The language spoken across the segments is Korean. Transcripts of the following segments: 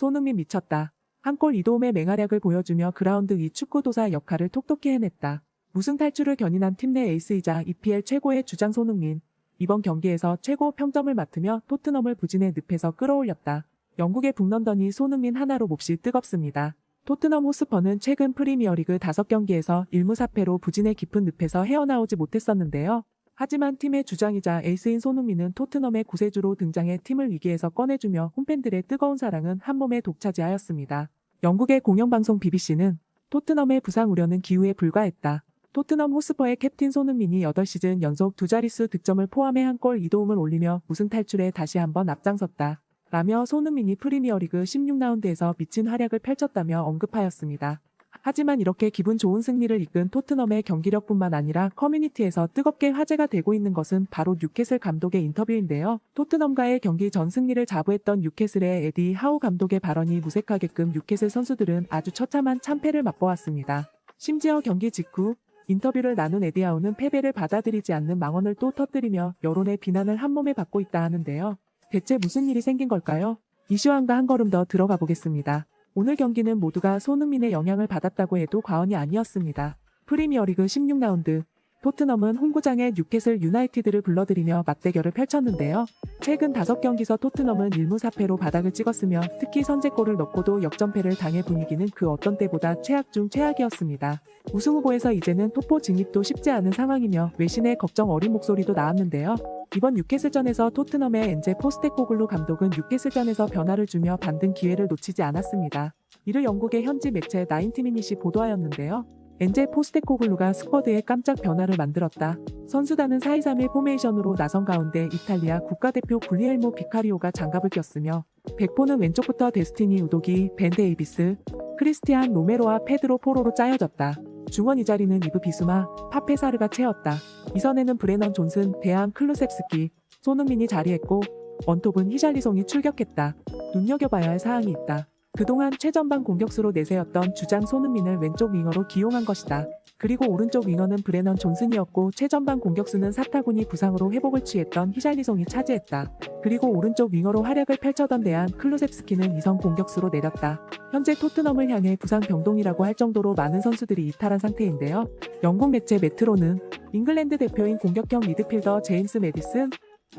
손흥민 미쳤다. 한 골 2도움의 맹활약을 보여주며 그라운드 위 축구도사 역할을 톡톡히 해냈다. 무승 탈출을 견인한 팀 내 에이스이자 EPL 최고의 주장 손흥민. 이번 경기에서 최고 평점을 맡으며 토트넘을 부진의 늪에서 끌어올렸다. 영국의 북런던이 손흥민 하나로 몹시 뜨겁습니다. 토트넘 호스퍼는 최근 프리미어리그 5경기에서 1무 4패로 부진의 깊은 늪에서 헤어나오지 못했었는데요. 하지만 팀의 주장이자 에이스인 손흥민은 토트넘의 구세주로 등장해 팀을 위기에서 꺼내주며 홈팬들의 뜨거운 사랑은 한몸에 독차지하였습니다. 영국의 공영방송 BBC는 토트넘의 부상 우려는 기우에 불과했다. 토트넘 호스퍼의 캡틴 손흥민이 8시즌 연속 2자릿수 득점을 포함해 한 골 2도움을 올리며 무승 탈출에 다시 한번 앞장섰다. 라며 손흥민이 프리미어리그 16라운드에서 미친 활약을 펼쳤다며 언급하였습니다. 하지만 이렇게 기분 좋은 승리를 이끈 토트넘의 경기력뿐만 아니라 커뮤니티에서 뜨겁게 화제가 되고 있는 것은 바로 뉴캐슬 감독의 인터뷰인데요. 토트넘과의 경기 전 승리를 자부했던 뉴캐슬의 에디 하우 감독의 발언이 무색하게끔 뉴캐슬 선수들은 아주 처참한 참패를 맛보았습니다. 심지어 경기 직후 인터뷰를 나눈 에디 하우는 패배를 받아들이지 않는 망언을 또 터뜨리며 여론의 비난을 한몸에 받고 있다 하는데요. 대체 무슨 일이 생긴 걸까요? 이슈안과 한 걸음 더 들어가 보겠습니다. 오늘 경기는 모두가 손흥민의 영향을 받았다고 해도 과언이 아니었습니다. 프리미어리그 16라운드 토트넘은 홈구장에 뉴캐슬 유나이티드를 불러들이며 맞대결을 펼쳤는데요. 최근 5경기서 토트넘은 1무 4패로 바닥을 찍었으며 특히 선제골을 넣고도 역전패를 당해 분위기는 그 어떤 때보다 최악 중 최악이었습니다. 우승 후보에서 이제는 톱4 진입도 쉽지 않은 상황이며 외신의 걱정 어린 목소리도 나왔는데요. 이번 뉴캐슬전에서 토트넘의 엔제 포스테코글루 감독은 뉴캐슬전에서 변화를 주며 반등 기회를 놓치지 않았습니다. 이를 영국의 현지 매체 나인티미닛이 보도하였는데요. 엔제 포스테코글루가 스쿼드에 깜짝 변화를 만들었다. 선수단은 4-2-3-1 포메이션으로 나선 가운데 이탈리아 국가대표 구리엘모 비카리오가 장갑을 꼈으며 백포는 왼쪽부터 데스티니 우도기, 벤 데이비스, 크리스티안 로메로와 페드로 포로로 짜여졌다. 중원 이 자리는 이브 비수마, 파페사르가 채웠다. 이선에는 브레넌 존슨, 데안 클루셉스키, 손흥민이 자리했고 원톱은 히샬리송이 출격했다. 눈여겨봐야 할 사항이 있다. 그동안 최전방 공격수로 내세웠던 주장 손흥민을 왼쪽 윙어로 기용한 것이다. 그리고 오른쪽 윙어는 브레넌 존슨이었고 최전방 공격수는 사타구니 부상으로 회복을 취했던 히샬리송이 차지했다. 그리고 오른쪽 윙어로 활약을 펼쳐던 데안 클루셉스키는 2선 공격수로 내렸다. 현재 토트넘을 향해 부상 병동이라고 할 정도로 많은 선수들이 이탈한 상태인데요. 영국 매체 메트로는 잉글랜드 대표인 공격형 미드필더 제임스 매디슨,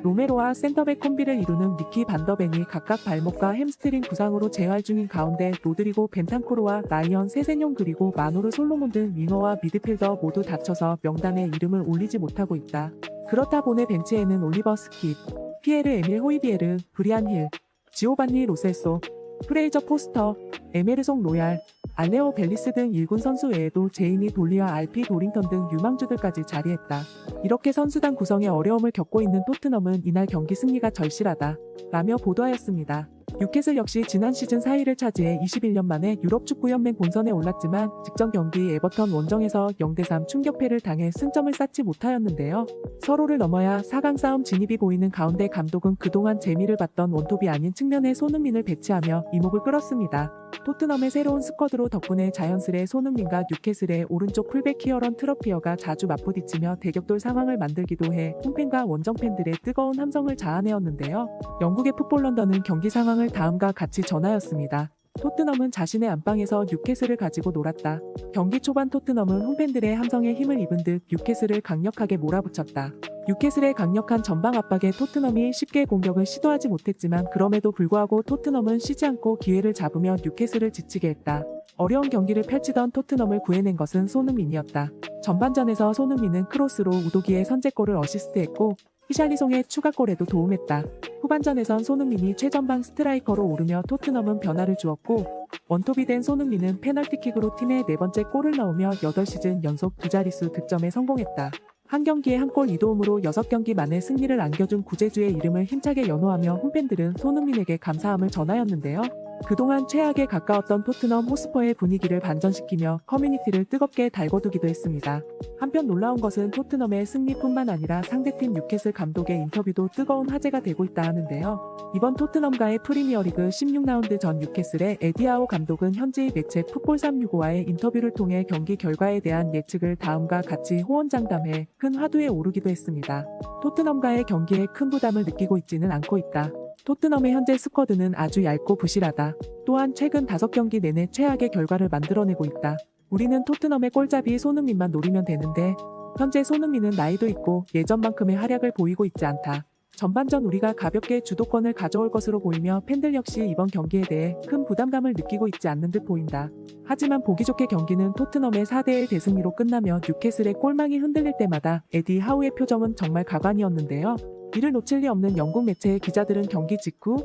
로메로와 센터백 콤비를 이루는 니키 반더벤이 각각 발목과 햄스트링 부상으로 재활 중인 가운데 로드리고 벤탄쿠르와 라이언 세세뇽 그리고 마노르 솔로몬 등 윙어와 미드필더 모두 다쳐서 명단에 이름을 올리지 못하고 있다. 그렇다 보니 벤치에는 올리버 스킵, 피에르 에밀 호이비에르, 브리안 힐, 지오반니 로셀소, 프레이저 포스터, 에메르송 로얄, 알레오 벨리스 등 1군 선수 외에도 제이미 돌리와 알피 도링턴 등 유망주들까지 자리했다. 이렇게 선수단 구성에 어려움을 겪고 있는 토트넘은 이날 경기 승리가 절실하다. 라며 보도하였습니다. 뉴캐슬 역시 지난 시즌 4위를 차지해 21년 만에 유럽축구연맹 본선에 올랐지만 직전 경기 에버턴 원정에서 0대3 충격패를 당해 승점을 쌓지 못하였는데요. 서로를 넘어야 4강 싸움 진입이 보이는 가운데 감독은 그동안 재미를 봤던 원톱이 아닌 측면에 손흥민을 배치하며 이목을 끌었습니다. 토트넘의 새로운 스쿼드로 덕분에 자연스레 손흥민과 뉴캐슬의 오른쪽 풀백 키어런 트러피어가 자주 맞부딪히며 대격돌 상황을 만들기도 해 홈팬과 원정팬들의 뜨거운 함성을 자아내었는데요. 영국의 풋볼 런던은 경기 상황을 다음과 같이 전하였습니다. 토트넘은 자신의 안방에서 뉴캐슬을 가지고 놀았다. 경기 초반 토트넘은 홈팬들의 함성에 힘을 입은 듯 뉴캐슬을 강력하게 몰아붙였다. 뉴캐슬의 강력한 전방 압박에 토트넘이 쉽게 공격을 시도하지 못했지만 그럼에도 불구하고 토트넘은 쉬지 않고 기회를 잡으며 뉴캐슬을 지치게 했다. 어려운 경기를 펼치던 토트넘을 구해낸 것은 손흥민이었다. 전반전에서 손흥민은 크로스로 우도기의 선제골을 어시스트했고 히샬리송의 추가골에도 도움했다. 후반전에선 손흥민이 최전방 스트라이커로 오르며 토트넘은 변화를 주었고 원톱이 된 손흥민은 페널티킥으로 팀의 4번째 골을 넣으며 8시즌 연속 2자릿수 득점에 성공했다. 한 경기에 한 골 2도움으로 6경기 만에 승리를 안겨준 구제주의 이름을 힘차게 연호하며 홈팬들은 손흥민에게 감사함을 전하였는데요. 그동안 최악에 가까웠던 토트넘 호스퍼의 분위기를 반전시키며 커뮤니티를 뜨겁게 달궈두기도 했습니다. 한편 놀라운 것은 토트넘의 승리뿐만 아니라 상대팀 뉴캐슬 감독의 인터뷰도 뜨거운 화제가 되고 있다 하는데요. 이번 토트넘과의 프리미어리그 16라운드 전 뉴캐슬의 에디 하우 감독은 현지 매체 풋볼 365와의 인터뷰를 통해 경기 결과에 대한 예측을 다음과 같이 호언장담해 큰 화두에 오르기도 했습니다. 토트넘과의 경기에 큰 부담을 느끼고 있지는 않고 있다. 토트넘의 현재 스쿼드는 아주 얇고 부실하다. 또한 최근 5경기 내내 최악의 결과를 만들어내고 있다. 우리는 토트넘의 골잡이 손흥민만 노리면 되는데 현재 손흥민은 나이도 있고 예전만큼의 활약을 보이고 있지 않다. 전반전 우리가 가볍게 주도권을 가져올 것으로 보이며 팬들 역시 이번 경기에 대해 큰 부담감을 느끼고 있지 않는 듯 보인다. 하지만 보기 좋게 경기는 토트넘의 4대1 대승리로 끝나며 뉴캐슬의 골망이 흔들릴 때마다 에디 하우의 표정은 정말 가관이었는데요. 이를 놓칠 리 없는 영국 매체의 기자들은 경기 직후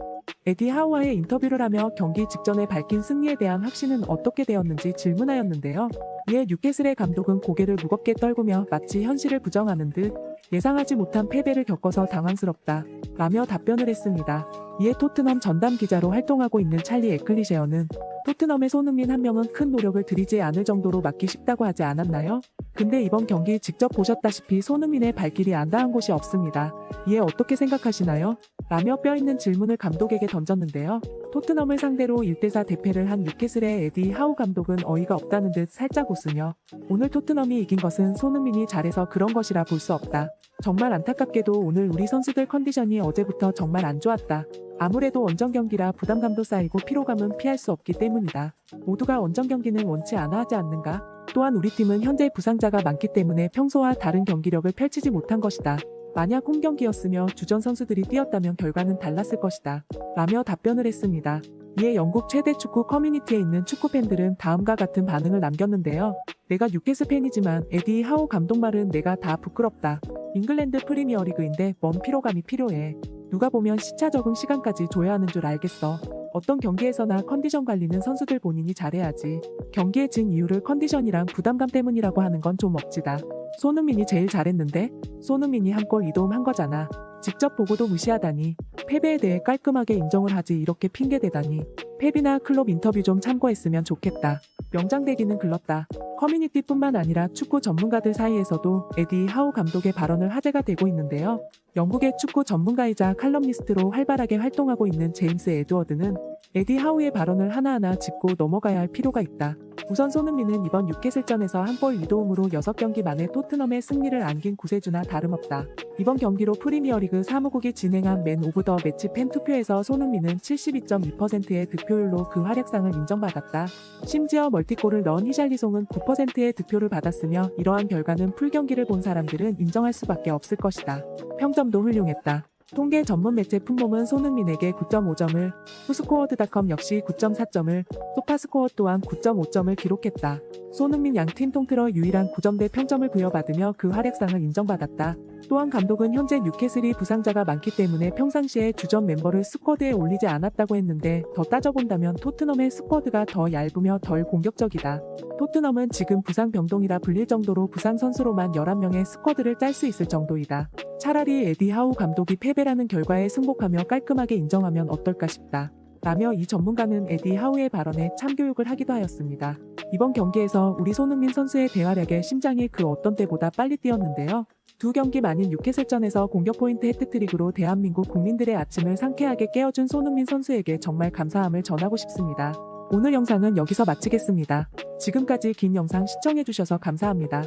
에디 하우와의 인터뷰를 하며 경기 직전에 밝힌 승리에 대한 확신은 어떻게 되었는지 질문하였는데요. 이에 뉴캐슬의 감독은 고개를 무겁게 떨구며 마치 현실을 부정하는 듯 예상하지 못한 패배를 겪어서 당황스럽다 라며 답변을 했습니다. 이에 토트넘 전담 기자로 활동하고 있는 찰리 에클리셰어는 토트넘의 손흥민 한 명은 큰 노력을 들이지 않을 정도로 막기 쉽다고 하지 않았나요? 근데 이번 경기 직접 보셨다시피 손흥민의 발길이 안 닿은 곳이 없습니다. 이에 어떻게 생각하시나요? 라며 뼈있는 질문을 감독에게 던졌는데요. 토트넘을 상대로 1대4 대패를 한 뉴캐슬의 에디 하우 감독은 어이가 없다는 듯 살짝 웃으며 오늘 토트넘이 이긴 것은 손흥민이 잘해서 그런 것이라 볼 수 없다. 정말 안타깝게도 오늘 우리 선수들 컨디션이 어제부터 정말 안 좋았다. 아무래도 원정 경기라 부담감도 쌓이고 피로감은 피할 수 없기 때문이다. 모두가 원정 경기는 원치 않아 하지 않는가? 또한 우리 팀은 현재 부상자가 많기 때문에 평소와 다른 경기력을 펼치지 못한 것이다. 만약 홈경기였으며 주전 선수들이 뛰었다면 결과는 달랐을 것이다. 라며 답변을 했습니다. 이에 영국 최대 축구 커뮤니티에 있는 축구 팬들은 다음과 같은 반응을 남겼는데요. 내가 뉴캐슬 팬이지만 에디 하우 감독 말은 내가 다 부끄럽다. 잉글랜드 프리미어리그인데 뭔 피로감이 필요해. 누가 보면 시차 적응 시간까지 줘야 하는 줄 알겠어. 어떤 경기에서나 컨디션 관리는 선수들 본인이 잘해야지. 경기에 진 이유를 컨디션이랑 부담감 때문이라고 하는 건 좀 억지다. 손흥민이 제일 잘했는데? 손흥민이 한 골 2도움 한 거잖아. 직접 보고도 무시하다니. 패배에 대해 깔끔하게 인정을 하지 이렇게 핑계대다니. 펩이나 클롭 인터뷰 좀 참고했으면 좋겠다. 명장되기는 글렀다. 커뮤니티뿐만 아니라 축구 전문가들 사이에서도 에디 하우 감독의 발언을 화제가 되고 있는데요. 영국의 축구 전문가이자 칼럼니스트로 활발하게 활동하고 있는 제임스 에드워드는 에디 하우의 발언을 하나하나 짚고 넘어가야 할 필요가 있다. 우선 손흥민은 이번 뉴캐슬전에서 한 골 2도움으로 6경기 만에 토트넘의 승리를 안긴 구세주나 다름없다. 이번 경기로 프리미어리그 사무국이 진행한 맨 오브 더 매치 팬 투표에서 손흥민은 72.2%의 득표율로 그 활약상을 인정받았다. 심지어 멀티골을 넣은 히샬리송은 9%의 득표를 받았으며 이러한 결과는 풀경기를 본 사람들은 인정할 수밖에 없을 것이다. 평점도 훌륭했다. 통계 전문 매체 품몸은 손흥민에게 9.5점을, 후스코어드닷컴 역시 9.4점을, 소파스코어 또한 9.5점을 기록했다. 손흥민 양팀 통틀어 유일한 9점대 평점을 부여받으며 그 활약상을 인정받았다. 또한 감독은 현재 뉴캐슬이 부상자가 많기 때문에 평상시에 주전 멤버를 스쿼드에 올리지 않았다고 했는데 더 따져본다면 토트넘의 스쿼드가 더 얇으며 덜 공격적이다. 토트넘은 지금 부상 병동이라 불릴 정도로 부상 선수로만 11명의 스쿼드를 짤 수 있을 정도이다. 차라리 에디 하우 감독이 패배라는 결과에 승복하며 깔끔하게 인정하면 어떨까 싶다. 라며 이 전문가는 에디 하우의 발언에 참교육을 하기도 하였습니다. 이번 경기에서 우리 손흥민 선수의 대활약에 심장이 그 어떤 때보다 빨리 뛰었는데요. 두 경기 만인 뉴캐슬전에서 공격 포인트 해트트릭으로 대한민국 국민들의 아침을 상쾌하게 깨워준 손흥민 선수에게 정말 감사함을 전하고 싶습니다. 오늘 영상은 여기서 마치겠습니다. 지금까지 긴 영상 시청해주셔서 감사합니다.